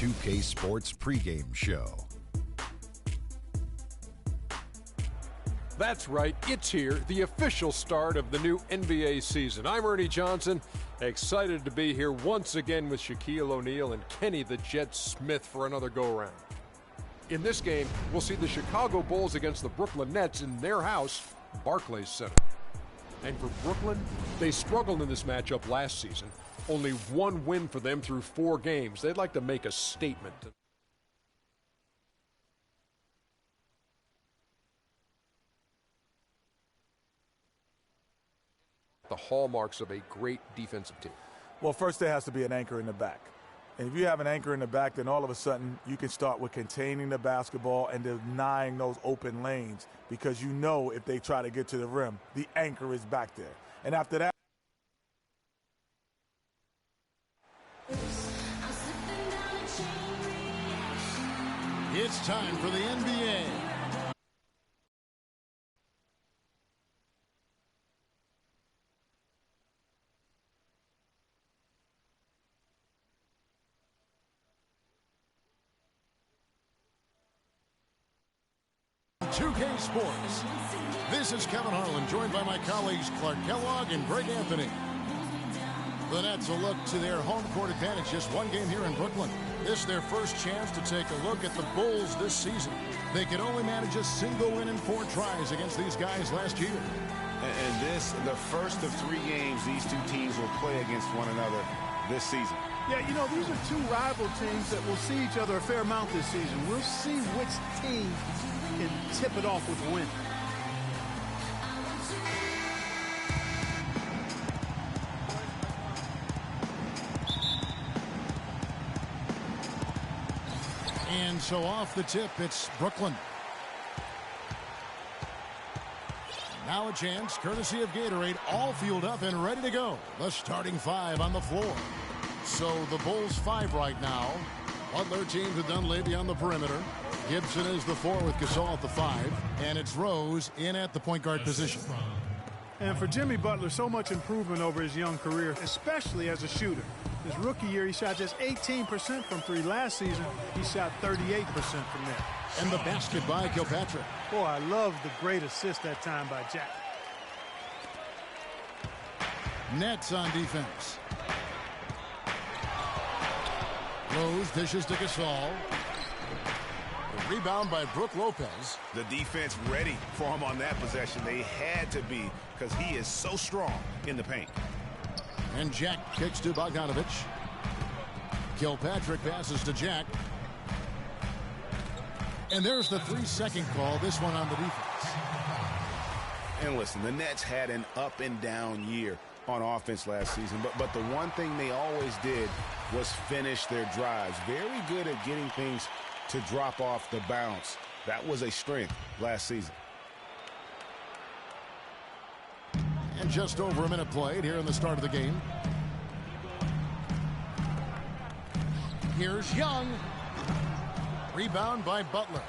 2K Sports pregame show. That's right, it's here, the official start of the new NBA season. I'm Ernie Johnson, excited to be here once again with Shaquille O'Neal and Kenny the Jet Smith for another go-around. In this game, we'll see the Chicago Bulls against the Brooklyn Nets in their house, Barclays Center. And for Brooklyn, they struggled in this matchup last season. Only one win for them through 4 games. They'd like to make a statement. The hallmarks of a great defensive team. Well, first there has to be an anchor in the back. And if you have an anchor in the back, then all of a sudden you can start with containing the basketball and denying those open lanes, because you know if they try to get to the rim, the anchor is back there. And after that, it's time for the NBA. Sports. This is Kevin Harlan, joined by my colleagues Clark Kellogg and Greg Anthony. The Nets will look to their home court advantage, just one game here in Brooklyn. This is their first chance to take a look at the Bulls this season. They could only manage a single win in 4 tries against these guys last year. And this, the first of 3 games these two teams will play against one another this season. Yeah, you know, these are 2 rival teams that will see each other a fair amount this season. We'll see which team can tip it off with a win. And so off the tip, it's Brooklyn. Now a chance, courtesy of Gatorade, all fueled up and ready to go. The starting 5 on the floor. So the Bulls 5 right now. Butler team to Dunleavy on the perimeter. Gibson is the 4 with Gasol at the 5. And it's Rose in at the point guard position. And for Jimmy Butler, so much improvement over his young career, especially as a shooter. His rookie year, he shot just 18% from 3. Last season, he shot 38% from there. And the basket by Kilpatrick. Boy, I love the great assist that time by Jack. Nets on defense. Rose dishes to Gasol. The rebound by Brook Lopez. The defense ready for him on that possession. They had to be, because he is so strong in the paint. And Jack kicks to Bogdanovich. Kilpatrick passes to Jack. And there's the 3-second call, this one on the defense. And listen, the Nets had an up and down year on offense last season, but the one thing they always did was finish their drives. Very good at getting things to drop off the bounce. That was a strength last season. And just over a minute played here in the start of the game. Here's Young. Rebound by Butler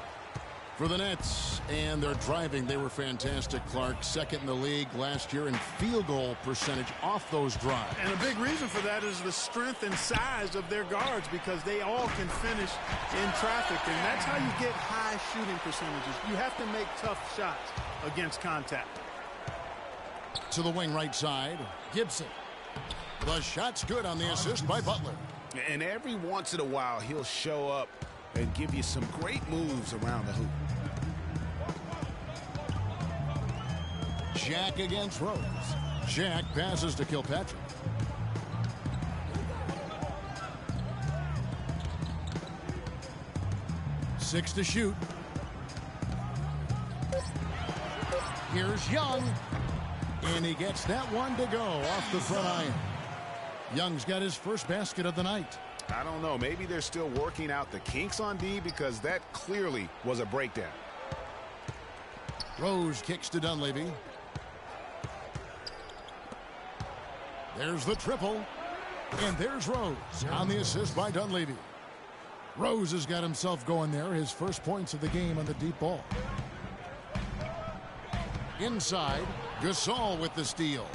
for the Nets. And they're driving. They were fantastic, Clark. Second in the league last year in field goal percentage off those drives. And a big reason for that is the strength and size of their guards, because they all can finish in traffic. And that's how you get high shooting percentages. You have to make tough shots against contact. To the wing right side, Gibson. The shot's good on the assist by Butler. And every once in a while, he'll show up and give you some great moves around the hoop. Jack against Rose. Jack passes to Kilpatrick. Six to shoot. Here's Young. And he gets that one to go off the front iron. Young's got his first basket of the night. I don't know. Maybe they're still working out the kinks on D, because that clearly was a breakdown. Rose kicks to Dunleavy. There's the triple. And there's Rose on the assist by Dunleavy. Rose has got himself going there. His first points of the game on the deep ball. Inside, Gasol with the steal.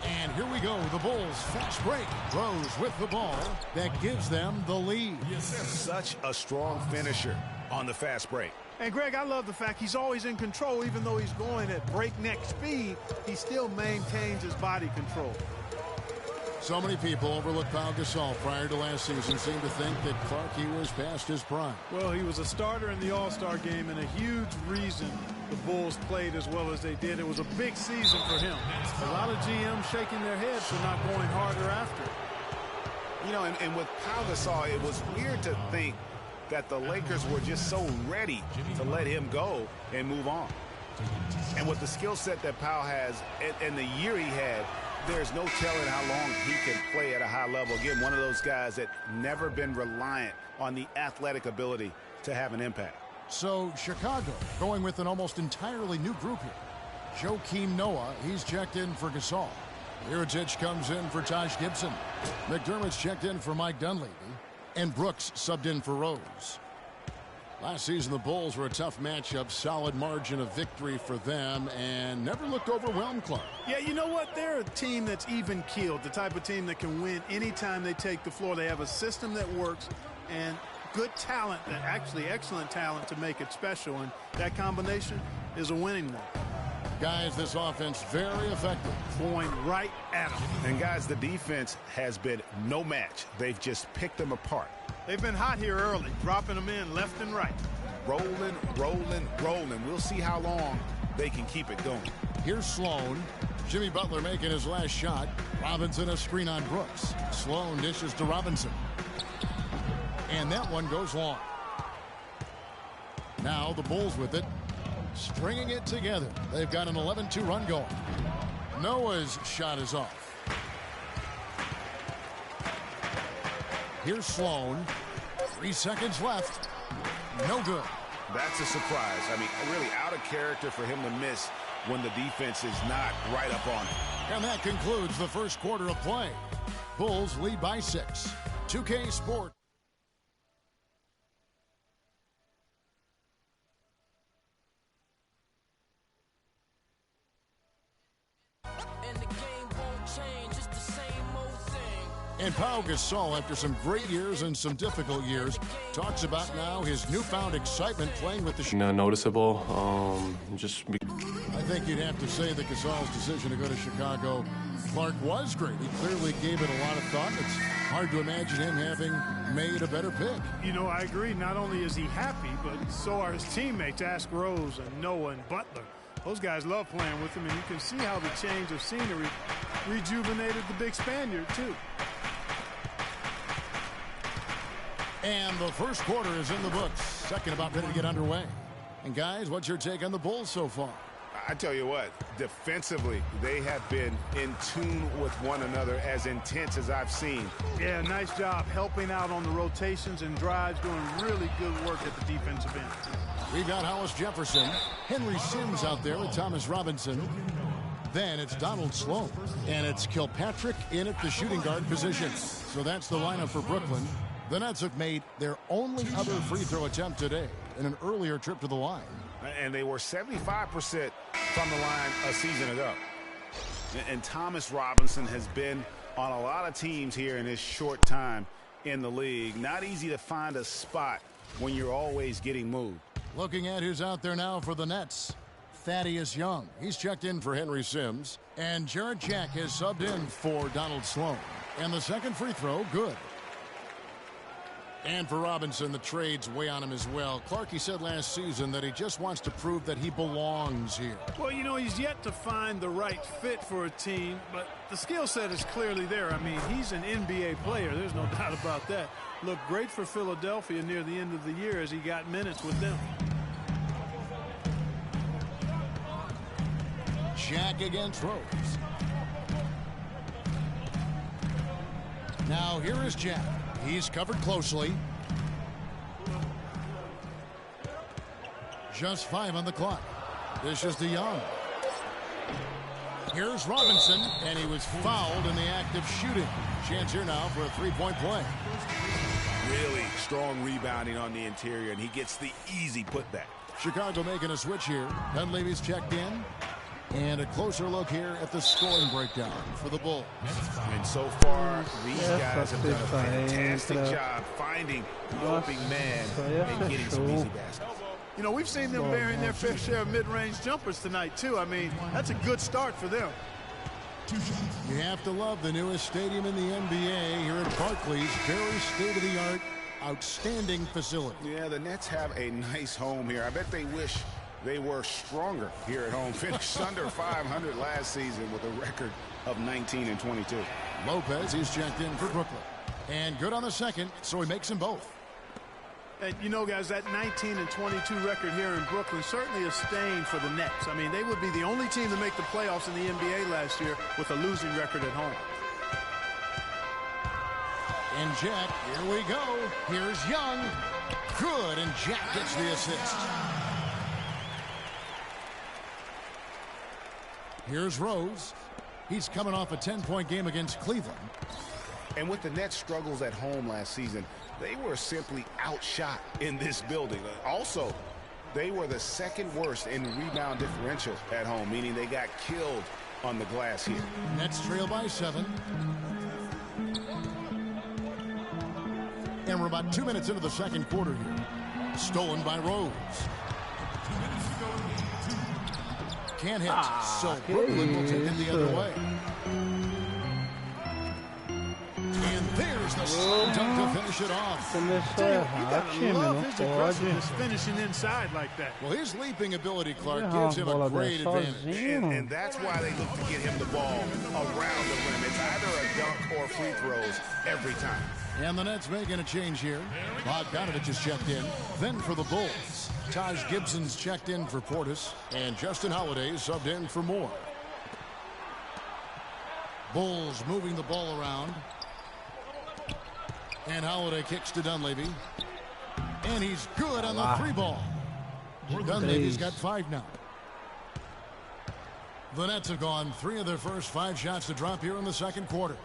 And here we go, the Bulls fast break. Rose with the ball. That gives them the lead. such a strong finisher on the fast break. And, Greg, I love the fact he's always in control. Even though he's going at breakneck speed, he still maintains his body control. So many people overlook Pau Gasol prior to last season, seem to think that Clarkie was past his prime. Well, he was a starter in the All-Star game, and a huge reason the Bulls played as well as they did. It was a big season for him. A lot of GMs shaking their heads for not going harder after. You know, and with Pau Gasol, it was weird to think that the Lakers were just so ready to let him go and move on. And with the skill set that Pau has and the year he had, there's no telling how long he can play at a high level. Again, one of those guys that never been reliant on the athletic ability to have an impact. So Chicago going with an almost entirely new group here. Joakim Noah, he's checked in for Gasol. Mirotic comes in for Taj Gibson. McDermott's checked in for Mike Dunleavy. And Brooks subbed in for Rose. Last season, the Bulls were a tough matchup, solid margin of victory for them, and never looked overwhelmed, Clark. Yeah, you know what? They're a team that's even-keeled, the type of team that can win anytime they take the floor. They have a system that works and good talent, that actually excellent talent to make it special, and that combination is a winning one. Guys, this offense very effective. Going right at them. And, guys, the defense has been no match. They've just picked them apart. They've been hot here early, dropping them in left and right. Rolling, rolling, rolling. We'll see how long they can keep it going. Here's Sloan. Jimmy Butler making his last shot. Robinson a screen on Brooks. Sloan dishes to Robinson. And that one goes long. Now the Bulls with it. Stringing it together. They've got an 11-2 run going. Noah's shot is off. Here's Sloan. 3 seconds left. No good. That's a surprise. I mean, really out of character for him to miss when the defense is not right up on it. And that concludes the first quarter of play. Bulls lead by 6. 2K Sport. And Pau Gasol, after some great years and some difficult years, talks about now his newfound excitement playing with the noticeable. I think you'd have to say that Gasol's decision to go to Chicago, Clark, was great. He clearly gave it a lot of thought. It's hard to imagine him having made a better pick. You know, I agree. Not only is he happy, but so are his teammates. Ask Rose and Noah and Butler. Those guys love playing with him, and you can see how the change of scenery rejuvenated the big Spaniard, too. And the first quarter is in the books. Second about ready to get underway. And, guys, what's your take on the Bulls so far? I tell you what, defensively, they have been in tune with one another, as intense as I've seen. Yeah, nice job helping out on the rotations and drives, doing really good work at the defensive end. We've got Hollis Jefferson, Henry Sims out there with Thomas Robinson. Then it's Donald Sloan, and it's Kilpatrick in at the shooting guard position. So that's the lineup for Brooklyn. The Nets have made their only other free throw attempt today in an earlier trip to the line. And they were 75% from the line a season ago. And Thomas Robinson has been on a lot of teams here in his short time in the league. Not easy to find a spot when you're always getting moved. Looking at who's out there now for the Nets. Thaddeus Young. He's checked in for Henry Sims. And Jarrett Jack has subbed in for Donald Sloan. And the second free throw, good. And for Robinson, the trade's way on him as well. Clarkie said last season that he just wants to prove that he belongs here. Well, you know, he's yet to find the right fit for a team, but the skill set is clearly there. I mean, he's an NBA player. There's no doubt about that. Looked great for Philadelphia near the end of the year as he got minutes with them. Jack against Rose. Now here is Jack. He's covered closely. Just 5 on the clock. This is DeYoung. Here's Robinson, and he was fouled in the act of shooting. Chance here now for a three-point play. Really strong rebounding on the interior, and he gets the easy putback. Chicago making a switch here. Dunleavy's checked in. And a closer look here at the scoring breakdown for the Bulls. And so far, these guys have done a fantastic job finding the open man and getting some easy baskets. You know, we've seen them bearing their fair share of mid-range jumpers tonight, too. I mean, that's a good start for them. You have to love the newest stadium in the NBA here at Barclays. Very state-of-the-art, outstanding facility. Yeah, the Nets have a nice home here. I bet they wish they were stronger here at home. Finished under 500 last season with a record of 19-22. Lopez, he's checked in for Brooklyn. And good on the second, so he makes them both. And you know, guys, that 19-22 record here in Brooklyn certainly a stain for the Nets. I mean, they would be the only team to make the playoffs in the NBA last year with a losing record at home. And Jack, here we go. Here's Young. Good, and Jack gets the assist. Here's Rose. He's coming off a 10-point game against Cleveland. And with the Nets' struggles at home last season, they were simply outshot in this building. Also, they were the second worst in rebound differential at home, meaning they got killed on the glass here. Nets trail by 7. And we're about 2 minutes into the second quarter here. Stolen by Rose. Can't hit, so Brooklyn will take it the other way. And there's the slam dunk to finish it off. You gotta love his aggressiveness finishing inside like that. Well, his leaping ability, Clark, gives him a great advantage. And that's why they look to get him the ball around the rim. It's either a dunk or free throws every time. And the Nets making a change here. Bogdanovich is checked in. Then for the Bulls, Taj Gibson's checked in for Portis. And Justin Holiday subbed in for Moore. Bulls moving the ball around. And Holiday kicks to Dunleavy. And he's good on the 3 ball. Dunleavy's got 5 now. The Nets have gone 3 of their first 5 shots to drop here in the second quarter.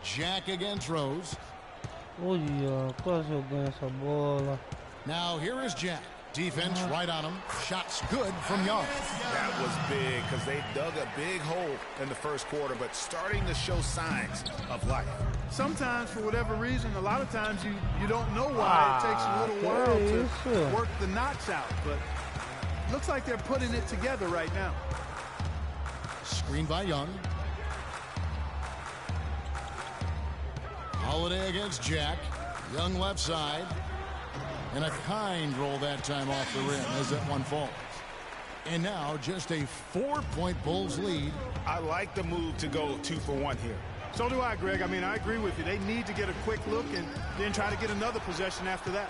Jack against Rose. Olha, quase eu ganho essa bola. Now here is Jack. Defense right on him. Shots good from Young. That was big because they dug a big hole in the first quarter, but starting to show signs of life. Sometimes, for whatever reason, a lot of times you don't know why. It takes a little while to work the knots out, but looks like they're putting it together right now. Screen by Young. Holiday against Jack. Young left side. And a kind roll that time off the rim as that one falls. And now just a 4-point Bulls lead. I like the move to go 2 for 1 here. So do I, Greg. I mean, I agree with you. They need to get a quick look and then try to get another possession after that.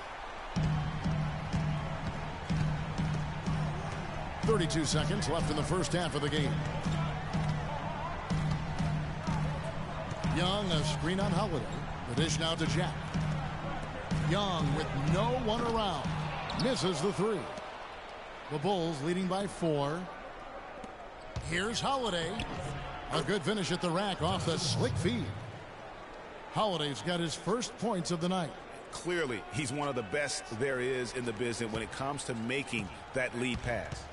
32 seconds left in the first half of the game. Young, a screen on Holiday. The dish now to Jack. Young with no one around. Misses the 3. The Bulls leading by 4. Here's Holiday. A good finish at the rack off the slick feed. Holiday's got his first points of the night. Clearly, he's one of the best there is in the business when it comes to making that lead pass.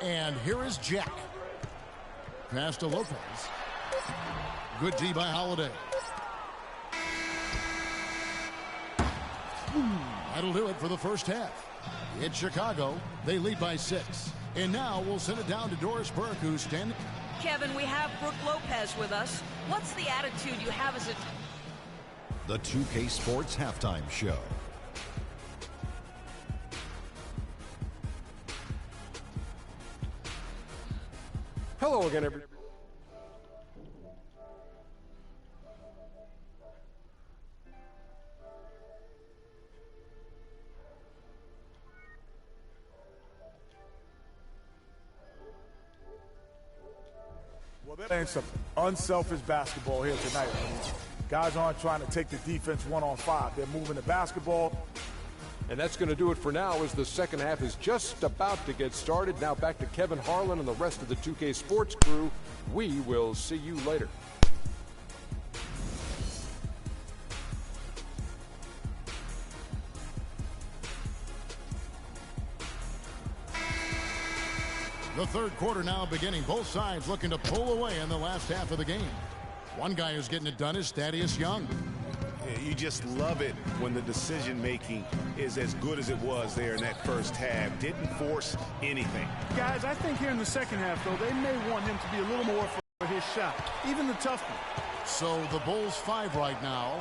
And here is Jack. Pass to Lopez. Good D by Holiday. That'll do it for the first half. It's Chicago. They lead by 6. And now we'll send it down to Doris Burke, who's standing. Kevin, we have Brooke Lopez with us. What's the attitude you have as a... The 2K Sports Halftime Show. Hello again, everybody. Well, they're playing some unselfish basketball here tonight. I mean, guys aren't trying to take the defense 1-on-5. They're moving the basketball. And that's going to do it for now as the second half is just about to get started. Now back to Kevin Harlan and the rest of the 2K Sports crew. We will see you later. The third quarter now beginning. Both sides looking to pull away in the last half of the game. One guy who's getting it done is Thaddeus Young. You just love it when the decision-making is as good as it was there in that first half. Didn't force anything. Guys, I think here in the second half, though, they may want him to be a little more for his shot, even the tough one. So the Bulls 5 right now.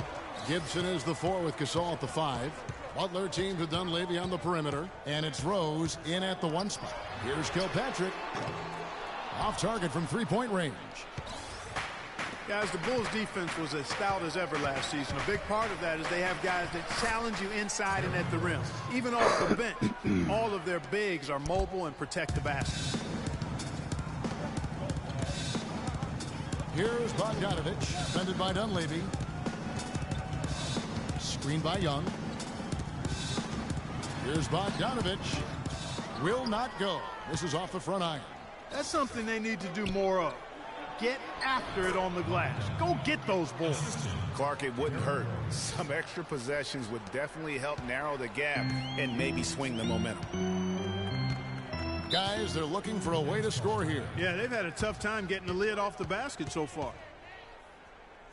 Gibson is the 4 with Gasol at the 5. Butler teams with Dunleavy on the perimeter. And it's Rose in at the 1 spot. Here's Kilpatrick. Off target from three-point range. Guys, the Bulls defense was as stout as ever last season. A big part of that is they have guys that challenge you inside and at the rim. Even off the bench, all of their bigs are mobile and protect the basket. Here's Bogdanovich, defended by Dunleavy. Screened by Young. Here's Bogdanovich. Will not go. This is off the front iron. That's something they need to do more of. Get after it on the glass. Go get those balls. Clark, it wouldn't hurt. Some extra possessions would definitely help narrow the gap and maybe swing the momentum. Guys, they're looking for a way to score here. Yeah, they've had a tough time getting the lid off the basket so far.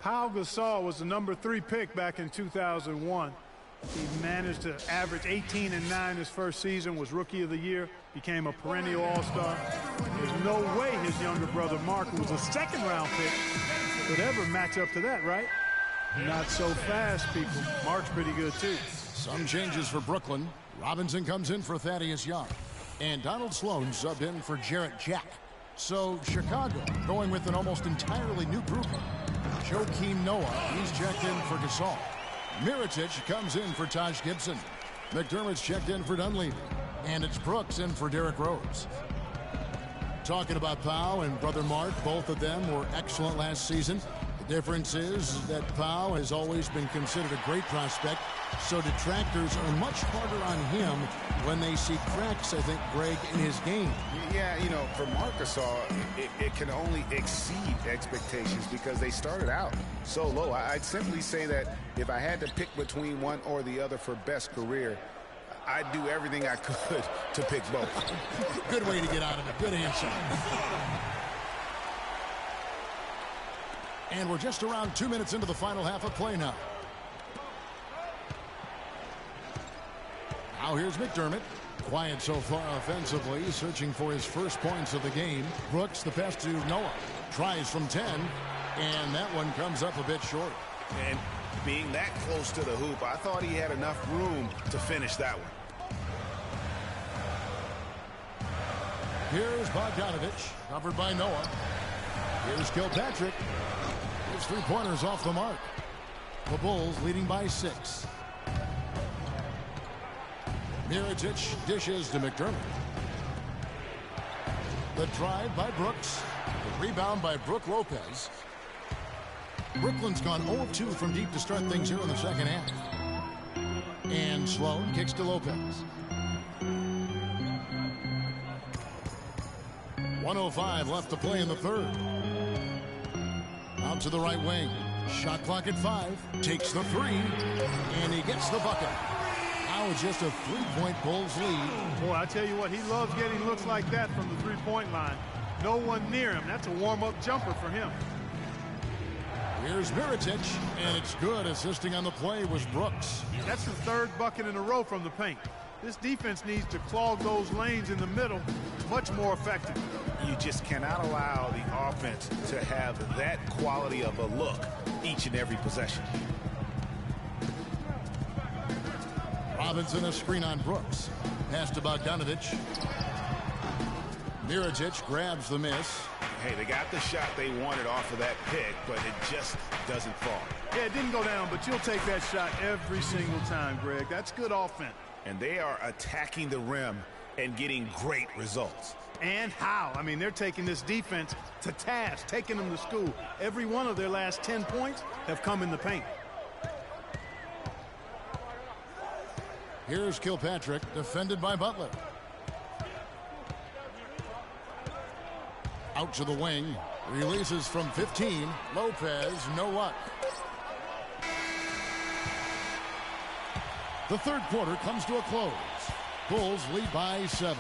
Pau Gasol was the number 3 pick back in 2001. He managed to average 18 and 9 his first season, was Rookie of the Year, became a perennial All-Star. There's no way his younger brother Mark, who was a second-round pick, could ever match up to that, right? Not so fast, people. Mark's pretty good, too. Some changes for Brooklyn. Robinson comes in for Thaddeus Young. And Donald Sloan subbed in for Jarrett Jack. So Chicago going with an almost entirely new group. Joakim Noah, he's checked in for Gasol. Mirotic comes in for Taj Gibson. McDermott's checked in for Dunleavy. And it's Brooks in for Derrick Rose. Talking about Pau and brother Mark, both of them were excellent last season. The difference is that Pau has always been considered a great prospect, so detractors are much harder on him when they see cracks, I think, Greg, in his game. Yeah, you know, for Marc Gasol, it can only exceed expectations because they started out so low. I'd simply say that if I had to pick between one or the other for best career, I'd do everything I could to pick both. Good way to get out of it. Good answer. And we're just around 2 minutes into the final half of play now. Now here's McDermott. Quiet so far offensively, searching for his first points of the game. Brooks, the pass to Noah. Tries from 10, and that one comes up a bit short. And being that close to the hoop, I thought he had enough room to finish that one. Here's Bogdanovich, covered by Noah. Here's Kilpatrick. His three-pointers off the mark. The Bulls leading by 6. Mirotic dishes to McDermott. The drive by Brooks. The rebound by Brook Lopez. Brooklyn's gone 0-2 from deep to start things here in the second half. And Sloan kicks to Lopez. 1:05 left to play in the third. Out to the right wing. Shot clock at 5. Takes the 3. And he gets the bucket. Now it's just a 3-point Bulls lead. Boy, I tell you what, he loves getting looks like that from the three-point line. No one near him. That's a warm-up jumper for him. Here's Mirotic, and it's good. Assisting on the play was Brooks. That's the third bucket in a row from the paint. This defense needs to clog those lanes in the middle much more effectively. You just cannot allow the offense to have that quality of a look each and every possession. Robinson a screen on Brooks. Pass to Bogdanovich. Mirotic grabs the miss. Hey, they got the shot they wanted off of that pick, but it just doesn't fall. Yeah, it didn't go down, but you'll take that shot every single time, Greg. That's good offense. And they are attacking the rim and getting great results. And how? I mean, they're taking this defense to task, taking them to school. Every one of their last 10 points have come in the paint. Here's Kilpatrick, defended by Butler. Out to the wing. Releases from 15. Lopez, no luck. The third quarter comes to a close. Bulls lead by 7.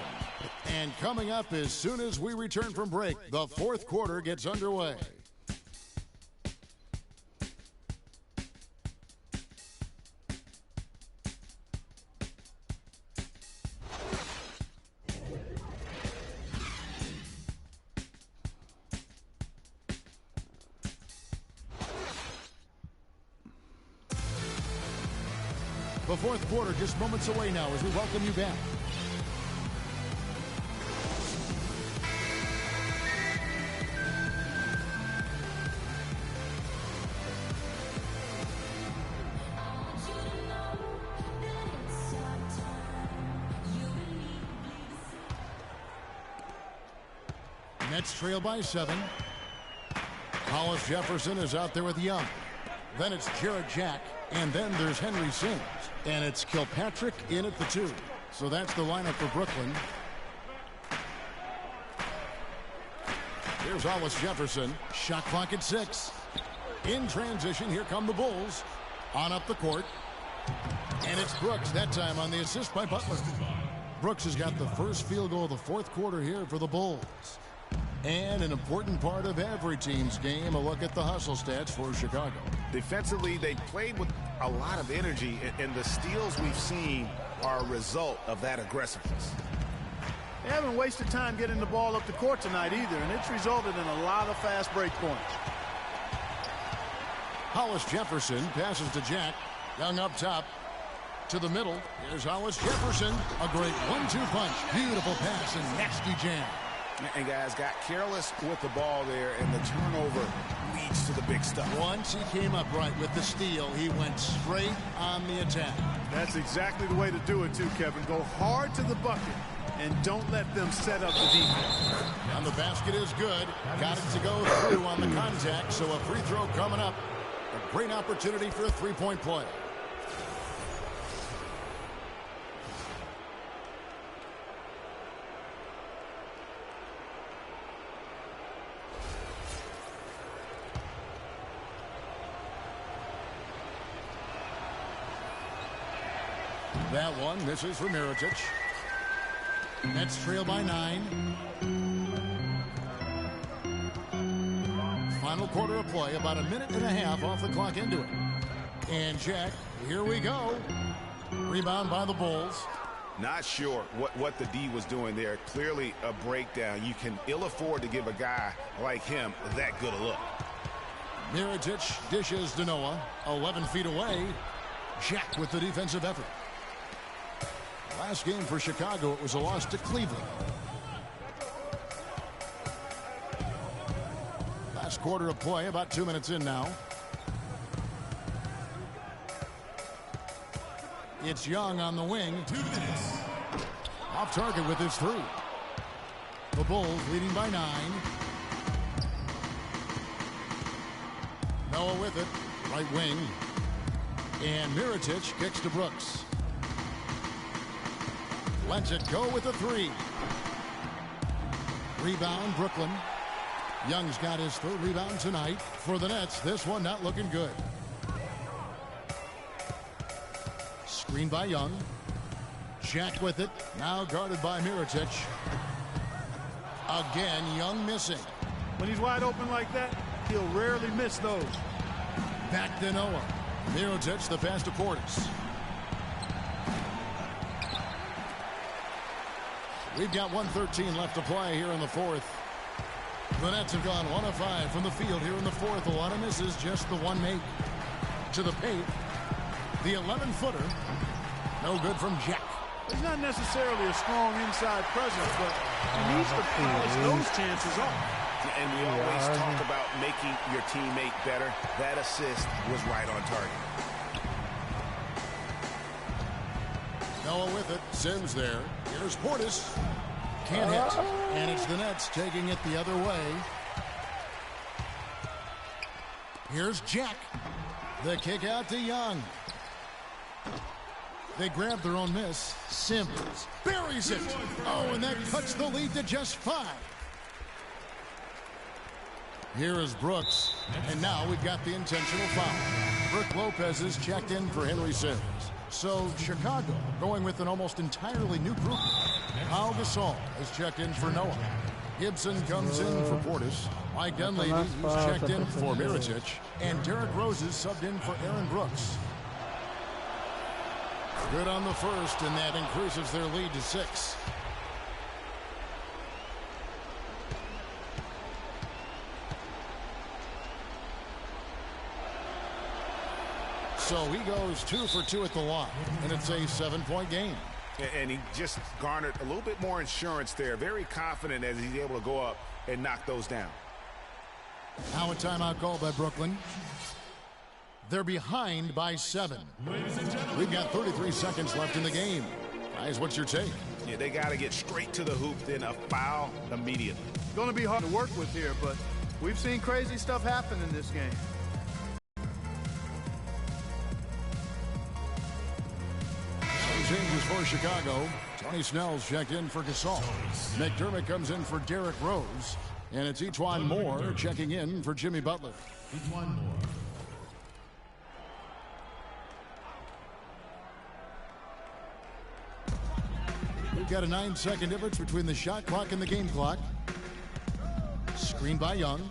And coming up as soon as we return from break, the fourth quarter gets underway. The fourth quarter just moments away now as we welcome you back. Nets trail by 7. Hollis Jefferson is out there with Young. Then it's Jarrett Jack. And then there's Henry Sims. And it's Kilpatrick in at the 2. So that's the lineup for Brooklyn. Here's Hollis Jefferson. Shot clock at 6. In transition, here come the Bulls. On up the court. And it's Brooks that time on the assist by Butler. Brooks has got the first field goal of the fourth quarter here for the Bulls. And an important part of every team's game, a look at the hustle stats for Chicago. Defensively, they played with a lot of energy, and the steals we've seen are a result of that aggressiveness. They haven't wasted time getting the ball up the court tonight either, and it's resulted in a lot of fast break points. Hollis Jefferson passes to Jack. Young up top to the middle. Here's Hollis Jefferson. A great 1-2 punch. Beautiful pass and nasty jam. And guys got careless with the ball there, and the turnover leads to the big stuff. Once he came up right with the steal, he went straight on the attack. That's exactly the way to do it too, Kevin. Go hard to the bucket and don't let them set up the defense. And the basket is good. Got it to go through on the contact, so a free throw coming up. A great opportunity for a three-point play. That one misses for Mirotic. Nets trail by 9. Final quarter of play, about a minute and a half off the clock into it. And Jack, here we go. Rebound by the Bulls. Not sure what the D was doing there. Clearly a breakdown. You can ill afford to give a guy like him that good a look. Mirotic dishes to Noah. 11 feet away. Jack with the defensive effort. Last game for Chicago, it was a loss to Cleveland. Last quarter of play, about 2 minutes in now. It's Young on the wing. 2 minutes. Off target with his 3. The Bulls leading by 9. Noah with it. Right wing. And Mirotic kicks to Brooks. Lets it go with a 3. Rebound, Brooklyn. Young's got his 3rd rebound tonight. For the Nets, this one not looking good. Screen by Young. Jack with it. Now guarded by Mirotic. Again, Young missing. When he's wide open like that, he'll rarely miss those. Back to Noah. Mirotic, the pass to Portis. We've got 1:13 left to play here in the fourth. The Nets have gone 1 of 5 from the field here in the fourth. A lot of misses, just the one make. To the paint. The 11-footer. No good from Jack. He's not necessarily a strong inside presence, but he needs to polish those chances off. And we always talk about making your teammate better. That assist was right on target. Noah with it. Sims there. Here's Portis. Can't hit. And it's the Nets taking it the other way. Here's Jack. The kick out to Young. They grab their own miss. Sims buries it. Oh, and that cuts the lead to just 5. Here is Brooks. And now we've got the intentional foul. Brook Lopez is checked in for Henry Sims. So Chicago going with an almost entirely new group. Pau Gasol has checked in for Noah. Gibson comes in for Portis. Mike Dunleavy is checked in for Mirotic. And Derrick Rose is subbed in for Aaron Brooks. Good on the first, and that increases their lead to 6. So he goes 2 for 2 at the line, and it's a 7-point game. And he just garnered a little bit more insurance there. Very confident as he's able to go up and knock those down. Now a timeout called by Brooklyn. They're behind by 7. We've got 33 seconds left in the game. Guys, what's your take? Yeah, they got to get straight to the hoop, then a foul immediately. Going to be hard to work with here, but we've seen crazy stuff happen in this game. Some changes for Chicago. Tony Snell's checked in for Gasol. McDermott comes in for Derrick Rose. And it's E'Twaun Moore checking in for Jimmy Butler. E'Twaun Moore. We've got a 9-second difference between the shot clock and the game clock. Screen by Young.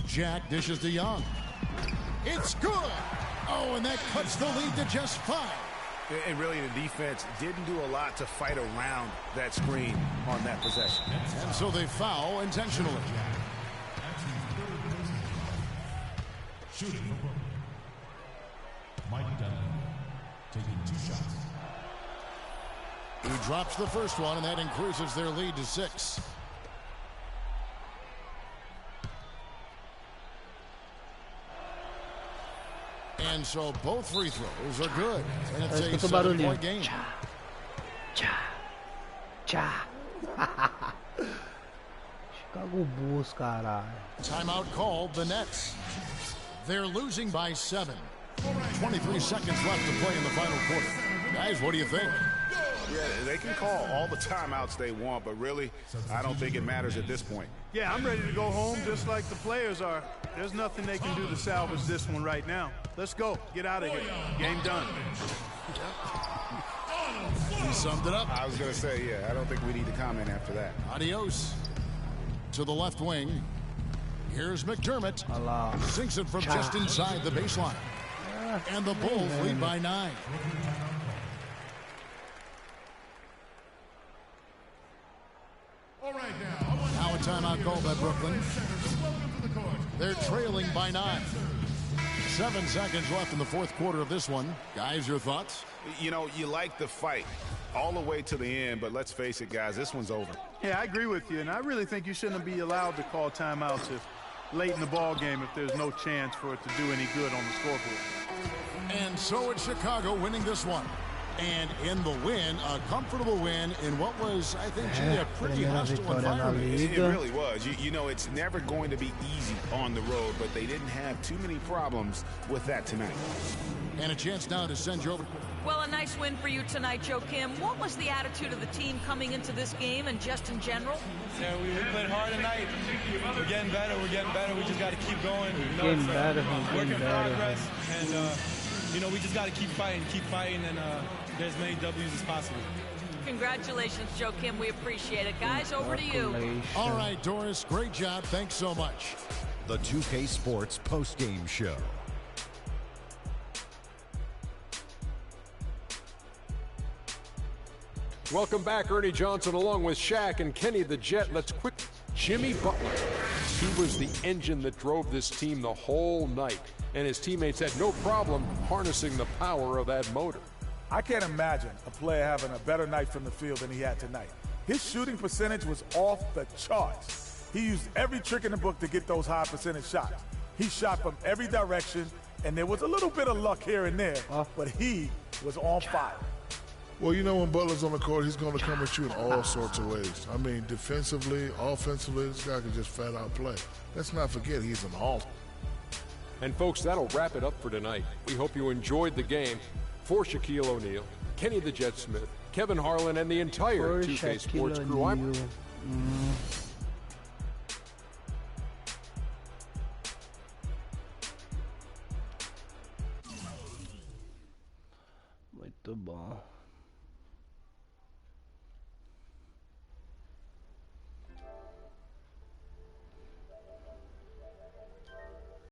Jack dishes to Young. It's good. Oh, and that cuts the lead to just 5. And really, the defense didn't do a lot to fight around that screen on that possession. And so they foul intentionally. Shooting for Brooklyn. Mike Dunn taking 2 shots. He drops the first one, and that increases their lead to 6. And so both free throws are good. And it's a 7-point game. Chicago Bulls, caralho. Timeout called the Nets. They're losing by 7. 23 seconds left to play in the final quarter. Guys, what do you think? Yeah, they can call all the timeouts they want, but really, I don't think it matters at this point. Yeah, I'm ready to go home just like the players are. There's nothing they can do to salvage this one right now. Let's go. Get out of here. Game done. He summed it up. I was going to say, yeah, I don't think we need to comment after that. Adios. To the left wing. Here's McDermott. Sinks it from just inside the baseline. And the Bulls lead by 9. Now a timeout called by Brooklyn. They're trailing by 9. 7 seconds left in the fourth quarter of this one. Guys, your thoughts? You know, you like the fight all the way to the end, but let's face it, guys, this one's over. Yeah, I agree with you, and I really think you shouldn't be allowed to call timeouts late in the ball game if there's no chance for it to do any good on the scoreboard. And so it's Chicago winning this one. And in the win, a comfortable win in what was, I think, a pretty hostile environment. It really was. You know, it's never going to be easy on the road, but they didn't have too many problems with that tonight. And a chance now to send you over. Well, a nice win for you tonight, Joe Kim. What was the attitude of the team coming into this game and just in general? Yeah, we played hard tonight. We're getting better. We just got to keep going. Work in progress. And, you know, we just got to keep fighting, and get as many W's as possible. Congratulations, Joe Kim. We appreciate it. Guys, over to you. All right, Doris, great job. Thanks so much. The 2K Sports postgame show. Welcome back, Ernie Johnson, along with Shaq and Kenny the Jet. Let's quick. Jimmy Butler. He was the engine that drove this team the whole night, and his teammates had no problem harnessing the power of that motor. I can't imagine a player having a better night from the field than he had tonight. His shooting percentage was off the charts. He used every trick in the book to get those high percentage shots. He shot from every direction, and there was a little bit of luck here and there, but he was on fire. Well, you know, when Butler's on the court, he's going to come at you in all sorts of ways. I mean, defensively, offensively, this guy can just flat out play. Let's not forget he's an all. And folks, that'll wrap it up for tonight. We hope you enjoyed the game. For Shaquille O'Neal, Kenny the Jet Smith, Kevin Harlan, and the entire 2K Sports crew, I'm... Muito bom.